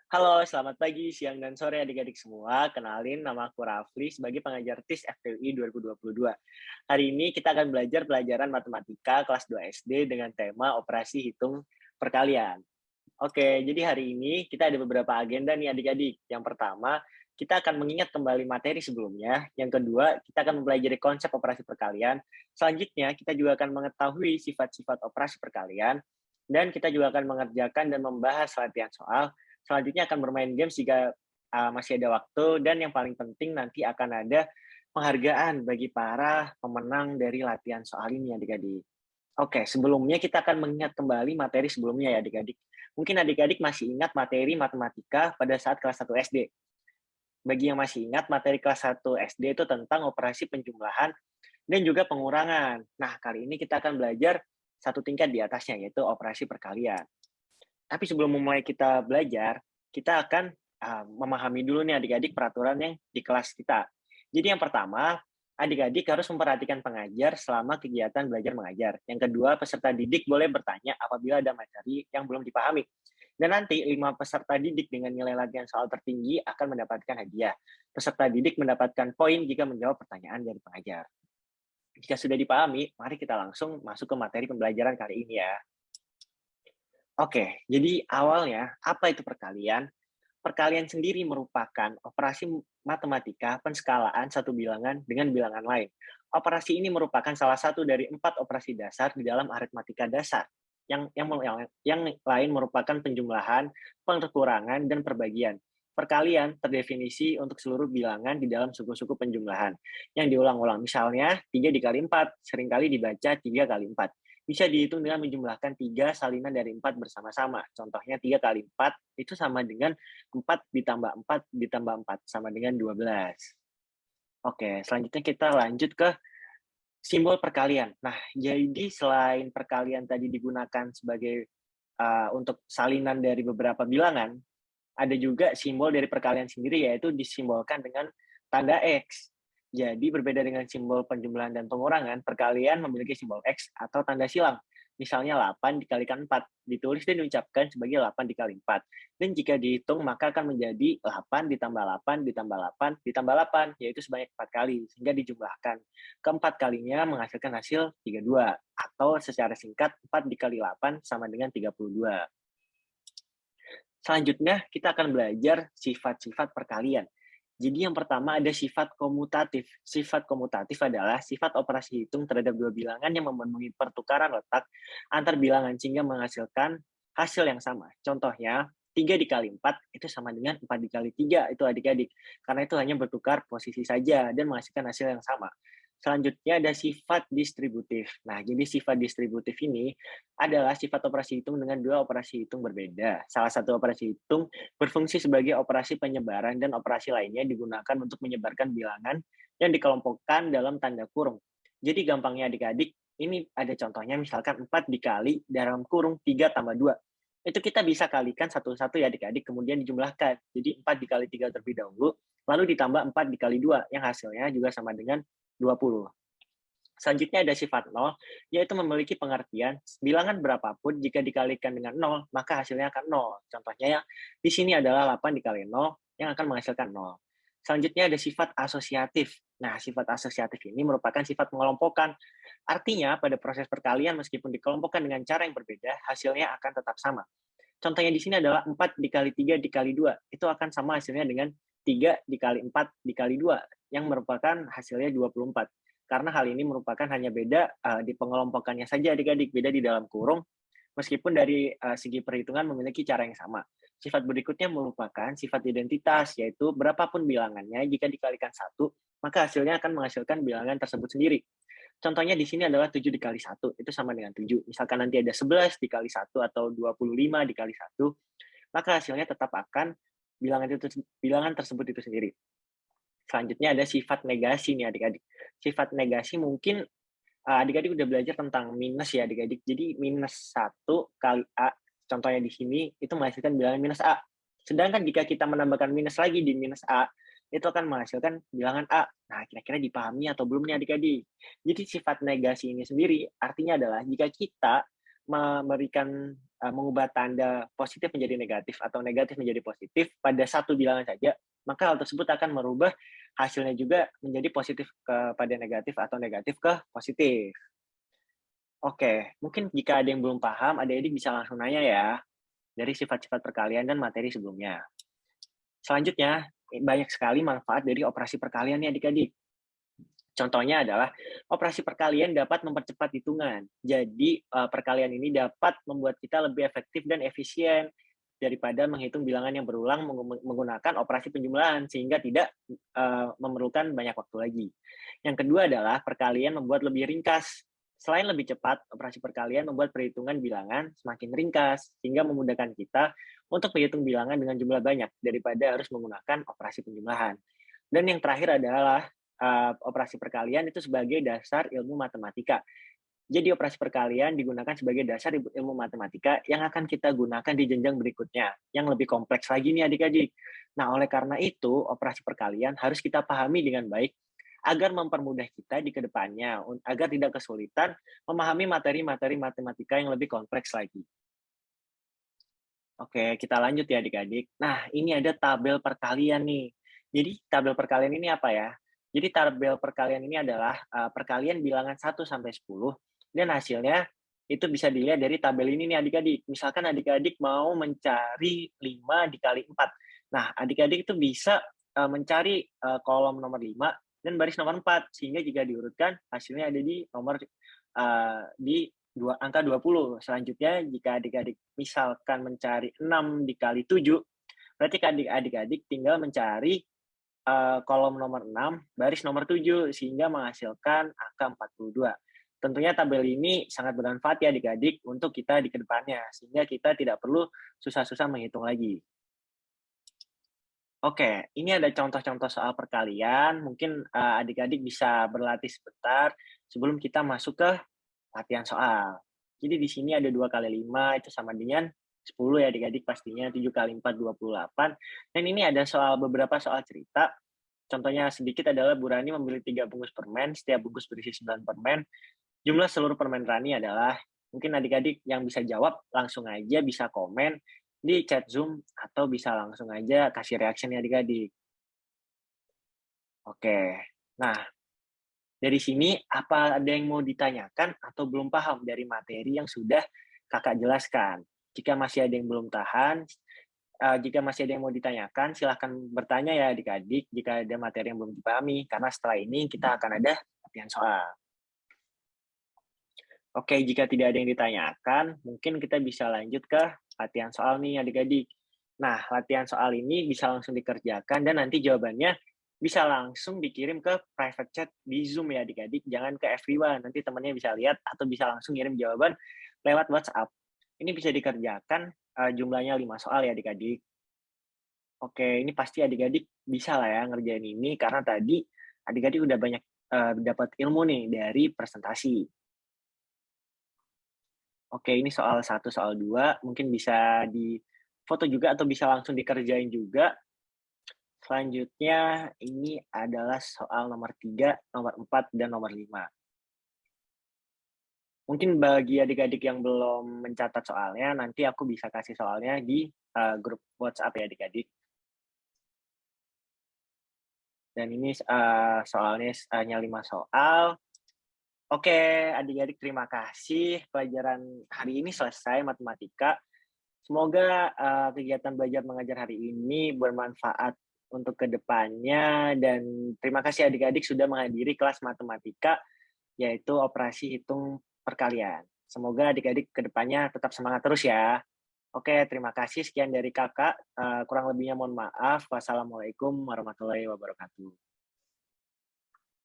Halo, selamat pagi, siang, dan sore adik-adik semua. Kenalin, nama aku Rafli sebagai pengajar TIS FTUI 2022. Hari ini kita akan belajar pelajaran matematika kelas 2 SD dengan tema operasi hitung perkalian. Oke, jadi hari ini kita ada beberapa agenda nih adik-adik. Yang pertama, kita akan mengingat kembali materi sebelumnya. Yang kedua, kita akan mempelajari konsep operasi perkalian. Selanjutnya, kita juga akan mengetahui sifat-sifat operasi perkalian. Dan kita juga akan mengerjakan dan membahas latihan soal. Selanjutnya akan bermain games jika masih ada waktu. Dan yang paling penting nanti akan ada penghargaan bagi para pemenang dari latihan soal ini adik-adik. Oke, sebelumnya kita akan mengingat kembali materi sebelumnya ya adik-adik. Mungkin adik-adik masih ingat materi matematika pada saat kelas 1 SD. Bagi yang masih ingat, materi kelas 1 SD itu tentang operasi penjumlahan dan juga pengurangan. Nah, kali ini kita akan belajar satu tingkat di atasnya, yaitu operasi perkalian. Tapi sebelum memulai kita belajar, kita akan memahami dulu nih adik-adik peraturan yang di kelas kita. Jadi yang pertama, adik-adik harus memperhatikan pengajar selama kegiatan belajar mengajar. Yang kedua, peserta didik boleh bertanya apabila ada materi yang belum dipahami. Dan nanti 5 peserta didik dengan nilai latihan soal tertinggi akan mendapatkan hadiah. Peserta didik mendapatkan poin jika menjawab pertanyaan dari pengajar. Jika sudah dipahami, mari kita langsung masuk ke materi pembelajaran kali ini ya. Oke, jadi awalnya apa itu perkalian? Perkalian sendiri merupakan operasi matematika penskalaan satu bilangan dengan bilangan lain. Operasi ini merupakan salah satu dari 4 operasi dasar di dalam aritmatika dasar. Yang lain merupakan penjumlahan, pengurangan, dan perbagian. Perkalian terdefinisi untuk seluruh bilangan di dalam suku-suku penjumlahan yang diulang-ulang. Misalnya, 3 dikali 4, seringkali dibaca 3 kali 4. Bisa dihitung dengan menjumlahkan 3 salinan dari 4 bersama-sama. Contohnya 3 kali 4 itu sama dengan 4 ditambah 4 ditambah 4 sama dengan 12. Oke, selanjutnya kita lanjut ke simbol perkalian. Nah, jadi selain perkalian tadi digunakan sebagai untuk salinan dari beberapa bilangan, ada juga simbol dari perkalian sendiri, yaitu disimbolkan dengan tanda X. Jadi berbeda dengan simbol penjumlahan dan pengurangan, perkalian memiliki simbol X atau tanda silang. Misalnya 8 dikalikan 4, ditulis dan diucapkan sebagai 8 dikali 4. Dan jika dihitung, maka akan menjadi 8 ditambah 8 ditambah 8 ditambah 8, yaitu sebanyak 4 kali, sehingga dijumlahkan. Keempat kalinya menghasilkan hasil 32, atau secara singkat 4 dikali 8 sama dengan 32. Selanjutnya, kita akan belajar sifat-sifat perkalian. Jadi yang pertama ada sifat komutatif. Sifat komutatif adalah sifat operasi hitung terhadap dua bilangan yang memenuhi pertukaran letak antar bilangan sehingga menghasilkan hasil yang sama. Contohnya, 3 dikali 4 itu sama dengan 4 dikali 3 itu adik-adik. Karena itu hanya bertukar posisi saja dan menghasilkan hasil yang sama. Selanjutnya ada sifat distributif. Nah, jadi sifat distributif ini adalah sifat operasi hitung dengan dua operasi hitung berbeda. Salah satu operasi hitung berfungsi sebagai operasi penyebaran dan operasi lainnya digunakan untuk menyebarkan bilangan yang dikelompokkan dalam tanda kurung. Jadi gampangnya adik-adik, ini ada contohnya misalkan 4 dikali dalam kurung 3 tambah 2. Itu kita bisa kalikan satu-satu ya adik-adik, kemudian dijumlahkan. Jadi 4 dikali 3 terlebih dahulu, lalu ditambah 4 dikali 2, yang hasilnya juga sama dengan 20. Selanjutnya ada sifat nol, yaitu memiliki pengertian bilangan berapapun jika dikalikan dengan nol, maka hasilnya akan nol. Contohnya ya, di sini adalah 8 dikali nol yang akan menghasilkan nol. Selanjutnya ada sifat asosiatif. Nah, sifat asosiatif ini merupakan sifat mengelompokkan. Artinya, pada proses perkalian meskipun dikelompokkan dengan cara yang berbeda, hasilnya akan tetap sama. Contohnya di sini adalah 4 dikali 3 dikali 2. Itu akan sama hasilnya dengan 3 dikali 4 dikali 2, yang merupakan hasilnya 24. Karena hal ini merupakan hanya beda di pengelompokannya saja adik-adik, beda di dalam kurung, meskipun dari segi perhitungan memiliki cara yang sama. Sifat berikutnya merupakan sifat identitas, yaitu berapapun bilangannya, jika dikalikan satu, maka hasilnya akan menghasilkan bilangan tersebut sendiri. Contohnya di sini adalah 7 dikali 1, itu sama dengan 7. Misalkan nanti ada 11 dikali 1 atau 25 dikali 1, maka hasilnya tetap akan bilangan tersebut itu sendiri. Selanjutnya ada sifat negasi nih adik-adik. Sifat negasi mungkin adik-adik udah belajar tentang minus ya adik-adik. Jadi minus 1 kali A, contohnya di sini, itu menghasilkan bilangan minus A. Sedangkan jika kita menambahkan minus lagi di minus A, itu akan menghasilkan bilangan A. Nah, kira-kira dipahami atau belum nih adik-adik? Jadi sifat negasi ini sendiri artinya adalah jika kita memberikan mengubah tanda positif menjadi negatif atau negatif menjadi positif pada satu bilangan saja, maka hal tersebut akan merubah hasilnya juga menjadi positif kepada negatif atau negatif ke positif. Oke, mungkin jika ada yang belum paham, adik-adik bisa langsung nanya ya, dari sifat-sifat perkalian dan materi sebelumnya. Selanjutnya, banyak sekali manfaat dari operasi perkalian nih adik-adik. Contohnya adalah operasi perkalian dapat mempercepat hitungan. Jadi, perkalian ini dapat membuat kita lebih efektif dan efisien daripada menghitung bilangan yang berulang menggunakan operasi penjumlahan, sehingga tidak memerlukan banyak waktu lagi. Yang kedua adalah perkalian membuat lebih ringkas. Selain lebih cepat, operasi perkalian membuat perhitungan bilangan semakin ringkas, sehingga memudahkan kita untuk menghitung bilangan dengan jumlah banyak daripada harus menggunakan operasi penjumlahan. Dan yang terakhir adalah operasi perkalian itu sebagai dasar ilmu matematika. Jadi operasi perkalian digunakan sebagai dasar ilmu matematika yang akan kita gunakan di jenjang berikutnya, yang lebih kompleks lagi nih adik-adik. Nah, oleh karena itu, operasi perkalian harus kita pahami dengan baik agar mempermudah kita di kedepannya, agar tidak kesulitan memahami materi-materi matematika yang lebih kompleks lagi. Oke, kita lanjut ya adik-adik. Nah, ini ada tabel perkalian nih. Jadi tabel perkalian ini apa ya? Jadi tabel perkalian ini adalah perkalian bilangan 1 sampai 10 dan hasilnya itu bisa dilihat dari tabel ini nih adik-adik. Misalkan adik-adik mau mencari 5 dikali 4. Nah, adik-adik itu bisa mencari kolom nomor 5 dan baris nomor 4 sehingga jika diurutkan hasilnya ada di nomor di angka 20. Selanjutnya, jika adik-adik misalkan mencari 6 dikali 7, berarti adik-adik tinggal mencari kolom nomor 6, baris nomor 7, sehingga menghasilkan angka 42. Tentunya tabel ini sangat bermanfaat ya adik-adik untuk kita di kedepannya, sehingga kita tidak perlu susah-susah menghitung lagi. Oke, ini ada contoh-contoh soal perkalian, mungkin adik-adik bisa berlatih sebentar sebelum kita masuk ke latihan soal. Jadi di sini ada 2 kali 5 itu sama dengan 10 ya adik-adik pastinya, 7 kali 4, 28. Dan ini ada beberapa soal cerita. Contohnya sedikit adalah Bu Rani membeli 3 bungkus permen, setiap bungkus berisi 9 permen. Jumlah seluruh permen Rani adalah, mungkin adik-adik yang bisa jawab langsung aja bisa komen di chat Zoom atau bisa langsung aja kasih reaction ya adik-adik. Oke, nah dari sini, apa ada yang mau ditanyakan atau belum paham dari materi yang sudah Kakak jelaskan? Jika masih ada yang belum jika masih ada yang mau ditanyakan, silahkan bertanya ya adik-adik jika ada materi yang belum dipahami, karena setelah ini kita akan ada latihan soal. Oke, jika tidak ada yang ditanyakan, mungkin kita bisa lanjut ke latihan soal nih adik-adik. Nah, latihan soal ini bisa langsung dikerjakan dan nanti jawabannya bisa langsung dikirim ke private chat di Zoom ya adik-adik, jangan ke everyone, nanti temannya bisa lihat atau bisa langsung kirim jawaban lewat WhatsApp. Ini bisa dikerjakan jumlahnya 5 soal ya adik-adik. Oke, ini pasti adik-adik bisa lah ya ngerjain ini karena tadi adik-adik udah banyak dapat ilmu nih dari presentasi. Oke, ini soal 1, soal 2 mungkin bisa difoto juga atau bisa langsung dikerjain juga. Selanjutnya ini adalah soal nomor 3, nomor 4, dan nomor 5. Mungkin bagi adik-adik yang belum mencatat soalnya, nanti aku bisa kasih soalnya di grup WhatsApp ya adik-adik. Dan ini soalnya hanya 5 soal. Oke, adik-adik terima kasih. Pelajaran hari ini selesai matematika. Semoga kegiatan belajar mengajar hari ini bermanfaat untuk kedepannya dan terima kasih adik-adik sudah menghadiri kelas matematika yaitu operasi hitung perkalian. Semoga adik-adik kedepannya tetap semangat terus ya. Oke, terima kasih. Sekian dari kakak. Kurang lebihnya mohon maaf. Wassalamualaikum warahmatullahi wabarakatuh.